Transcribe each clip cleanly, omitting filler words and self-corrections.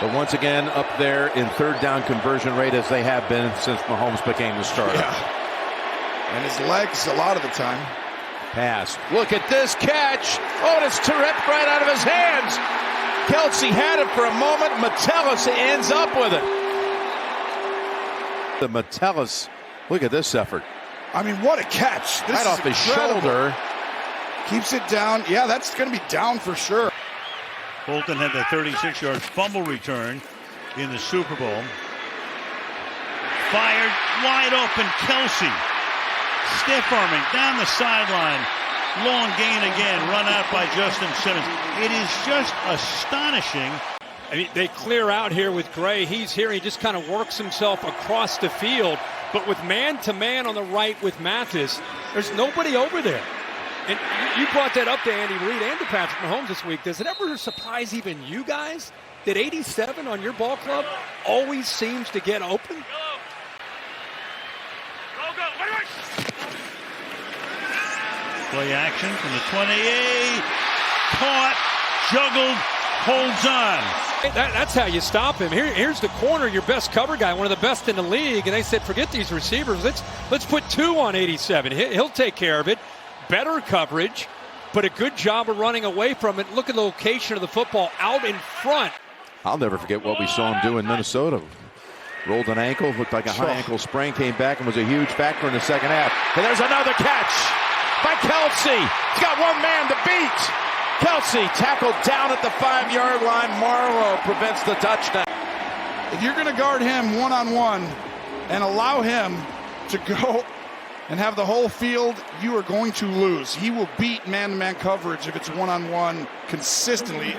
But once again, up there in third down conversion rate as they have been since Mahomes became the starter. Yeah. And his legs a lot of the time. Pass. Look at this catch. Oh, it's ripped right out of his hands. Kelce had it for a moment. Metellus ends up with it. The Metellus, look at this effort. I mean, what a catch. This right off his shoulder. Keeps it down. Yeah, that's going to be down for sure. Bolton had the 36-yard fumble return in the Super Bowl. Fired wide open, Kelce. Stiff arming down the sideline. Long gain again, run out by Justin Simmons. It is just astonishing. I mean, they clear out here with Gray. He's here. He just kind of works himself across the field. But with man-to-man on the right with Mathis, there's nobody over there. And you brought that up to Andy Reid and to Patrick Mahomes this week. Does it ever surprise even you guys that 87 on your ball club always seems to get open? Play action from the 28. Caught, juggled, holds on. That's how you stop him. Here's the corner, your best cover guy, one of the best in the league. And they said, forget these receivers. Let's put 2 on 87. He'll take care of it. Better coverage, but a good job of running away from it. Look at the location of the football out in front. I'll never forget what we saw him do in Minnesota. Rolled an ankle, looked like a high ankle sprain, came back and was a huge factor in the second half. And there's another catch by Kelce. He's got one man to beat. Kelce tackled down at the 5-yard line. Morrow prevents the touchdown. If you're going to guard him one-on-one and allow him to go and have the whole field, you are going to lose. He will beat man-to-man coverage if it's one-on-one consistently.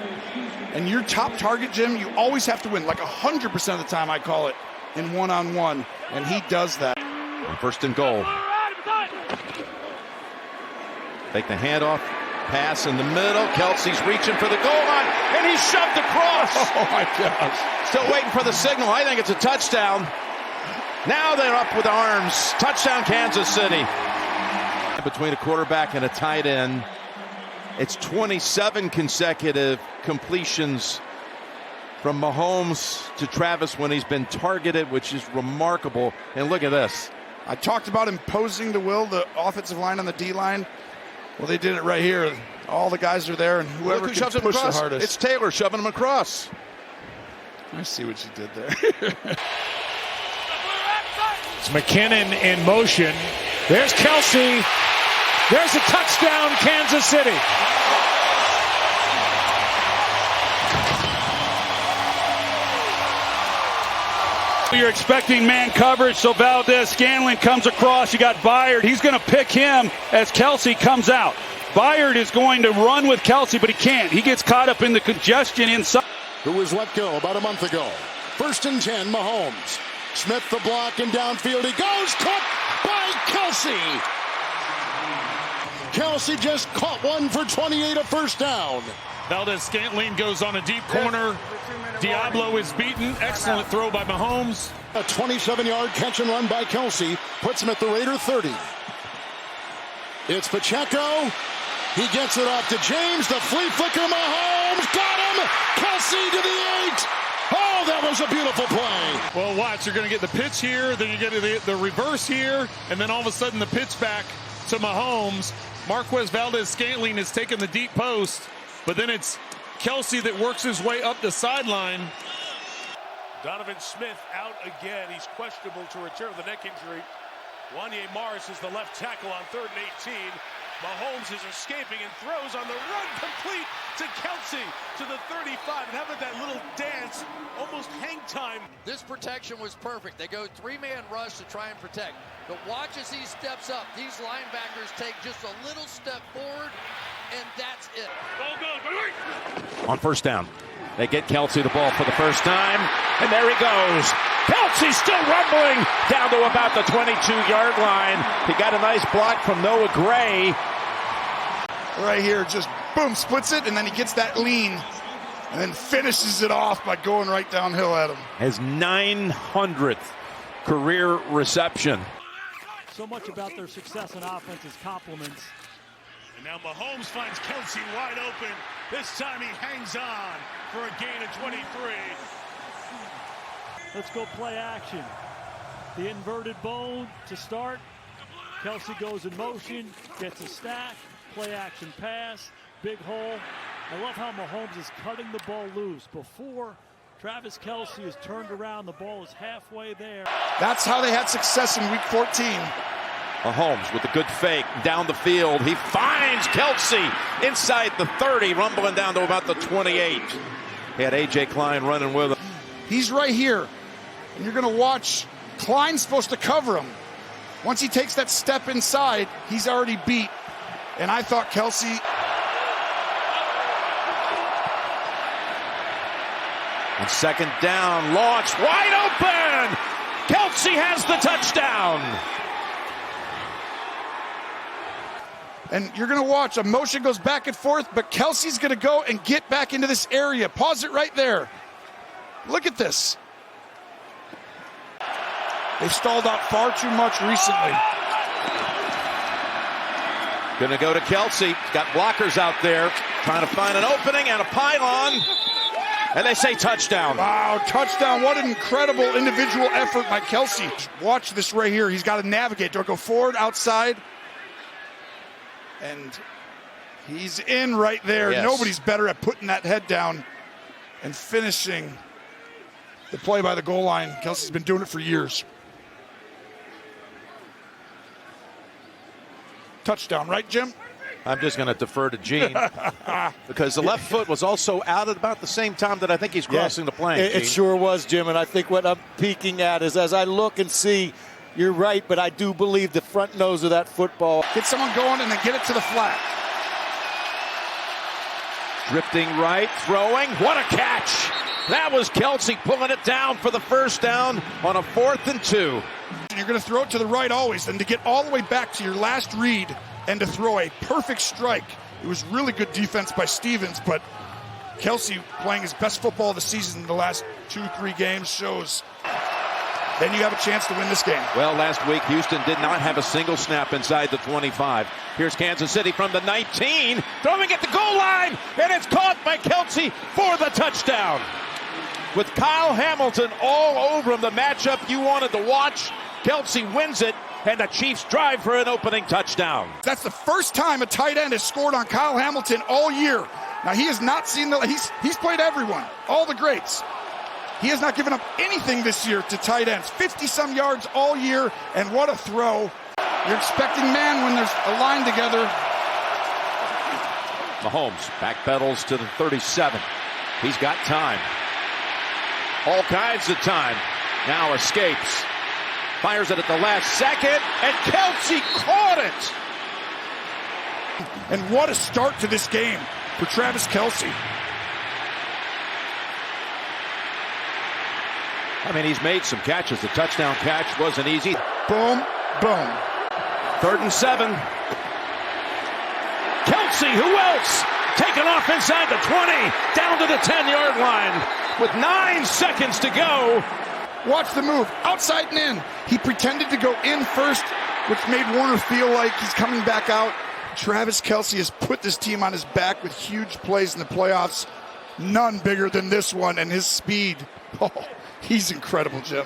And your top target, Jim, you always have to win. Like 100% of the time I call it in one-on-one, and he does that. First and goal. Take the handoff. Pass in the middle. Kelce's reaching for the goal line, and he's shoved across. Oh, my gosh. Still waiting for the signal. I think it's a touchdown. Now they're up with arms. Touchdown, Kansas City. Between a quarterback and a tight end, it's 27 consecutive completions from Mahomes to Travis when he's been targeted, which is remarkable. And look at this. I talked about imposing the will, the offensive line on the D-line. Well, they did it right here. All the guys are there, and whoever can push the hardest. It's Taylor shoving him across. I see what you did there. It's McKinnon in motion. There's Kelce. There's a touchdown, Kansas City. You're expecting man coverage, so Valdez-Scantling comes across. You got Byard. He's going to pick him as Kelce comes out. Byard is going to run with Kelce, but he can't. He gets caught up in the congestion inside. Who was let go about a month ago. 1st and 10, Mahomes. Smith the block and downfield. He goes, caught by Kelce. Kelce just caught one for 28, a first down. Valdez-Scantling goes on a deep corner. Diablo is beaten. Excellent throw by Mahomes. A 27-yard catch and run by Kelce puts him at the Raider 30. It's Pacheco. He gets it off to James. The flea flicker. Mahomes got him. Kelce to the 8. Oh, that was a beautiful play. Well, watch. You're going to get the pitch here, then you get the reverse here, and then all of a sudden the pitch back to Mahomes. Marquez Valdez-Scantling is taking the deep post, but then it's Kelce that works his way up the sideline. Donovan Smith out again. He's questionable to return with a neck injury. Wanye Morris is the left tackle on 3rd and 18. Mahomes is escaping and throws on the run, complete to Kelce to the 35. And how about that little dance, almost hang time. This protection was perfect. They go 3-man rush to try and protect. But watch as he steps up. These linebackers take just a little step forward, and that's it. On first down, they get Kelce the ball for the first time, and there he goes. Kelce still rumbling down to about the 22-yard line. He got a nice block from Noah Gray. Right here, just boom, splits it, and then he gets that lean, and then finishes it off by going right downhill at him. His 900th career reception. So much about their success in offense is compliments. And now Mahomes finds Kelce wide open. This time he hangs on for a gain of 23. Let's go play action. The inverted bone to start. Kelce goes in motion, gets a stack, play action pass, big hole. I love how Mahomes is cutting the ball loose. Before, Travis Kelce is turned around, the ball is halfway there. That's how they had success in week 14. Mahomes with a good fake down the field. He finds Kelce inside the 30, rumbling down to about the 28. He had A.J. Klein running with him. He's right here. And you're going to watch. Klein's supposed to cover him. Once he takes that step inside, he's already beat. And I thought Kelce... On second down, launch wide open. Kelce has the touchdown. And you're going to watch. A motion goes back and forth, but Kelce's going to go and get back into this area. Pause it right there. Look at this. They've stalled out far too much recently. Going to go to Kelce. He's got blockers out there trying to find an opening and a pylon. And they say touchdown. Wow, touchdown. What an incredible individual effort by Kelce. Watch this right here. He's got to navigate. Do I go forward, outside? And he's in right there. Yes. Nobody's better at putting that head down and finishing the play by the goal line. Kelce's been doing it for years. Touchdown, right, Jim? I'm just going to defer to Gene because the left foot was also out at about the same time that I think he's crossing the plane. It sure was, Jim, and I think what I'm peeking at is as I look and see, you're right, but I do believe the front nose of that football. Get someone going and then get it to the flat. Drifting right, throwing. What a catch! That was Kelce pulling it down for the first down on a 4th and 2. You're going to throw it to the right always, and to get all the way back to your last read and to throw a perfect strike. It was really good defense by Stevens, but Kelce playing his best football of the season in the last 2-3 games shows then you have a chance to win this game. Well, last week, Houston did not have a single snap inside the 25. Here's Kansas City from the 19, throwing at the goal line, and it's caught by Kelce for the touchdown. With Kyle Hamilton all over him, the matchup you wanted to watch, Kelce wins it, and the Chiefs drive for an opening touchdown. That's the first time a tight end has scored on Kyle Hamilton all year. Now, he has not seen he's played everyone, all the greats. He has not given up anything this year to tight ends. 50-some yards all year, and what a throw. You're expecting man when there's a line together. Mahomes backpedals to the 37. He's got time. All kinds of time. Now escapes. Fires it at the last second, and Kelce caught it. And what a start to this game for Travis Kelce. I mean, he's made some catches. The touchdown catch wasn't easy. Boom, boom. 3rd and 7. Kelce, who else? Taken off inside the 20, down to the 10-yard line with 9 seconds to go. Watch the move, outside and in. He pretended to go in first, which made Warner feel like he's coming back out. Travis Kelce has put this team on his back with huge plays in the playoffs. None bigger than this one, and his speed. Oh, he's incredible, Jim.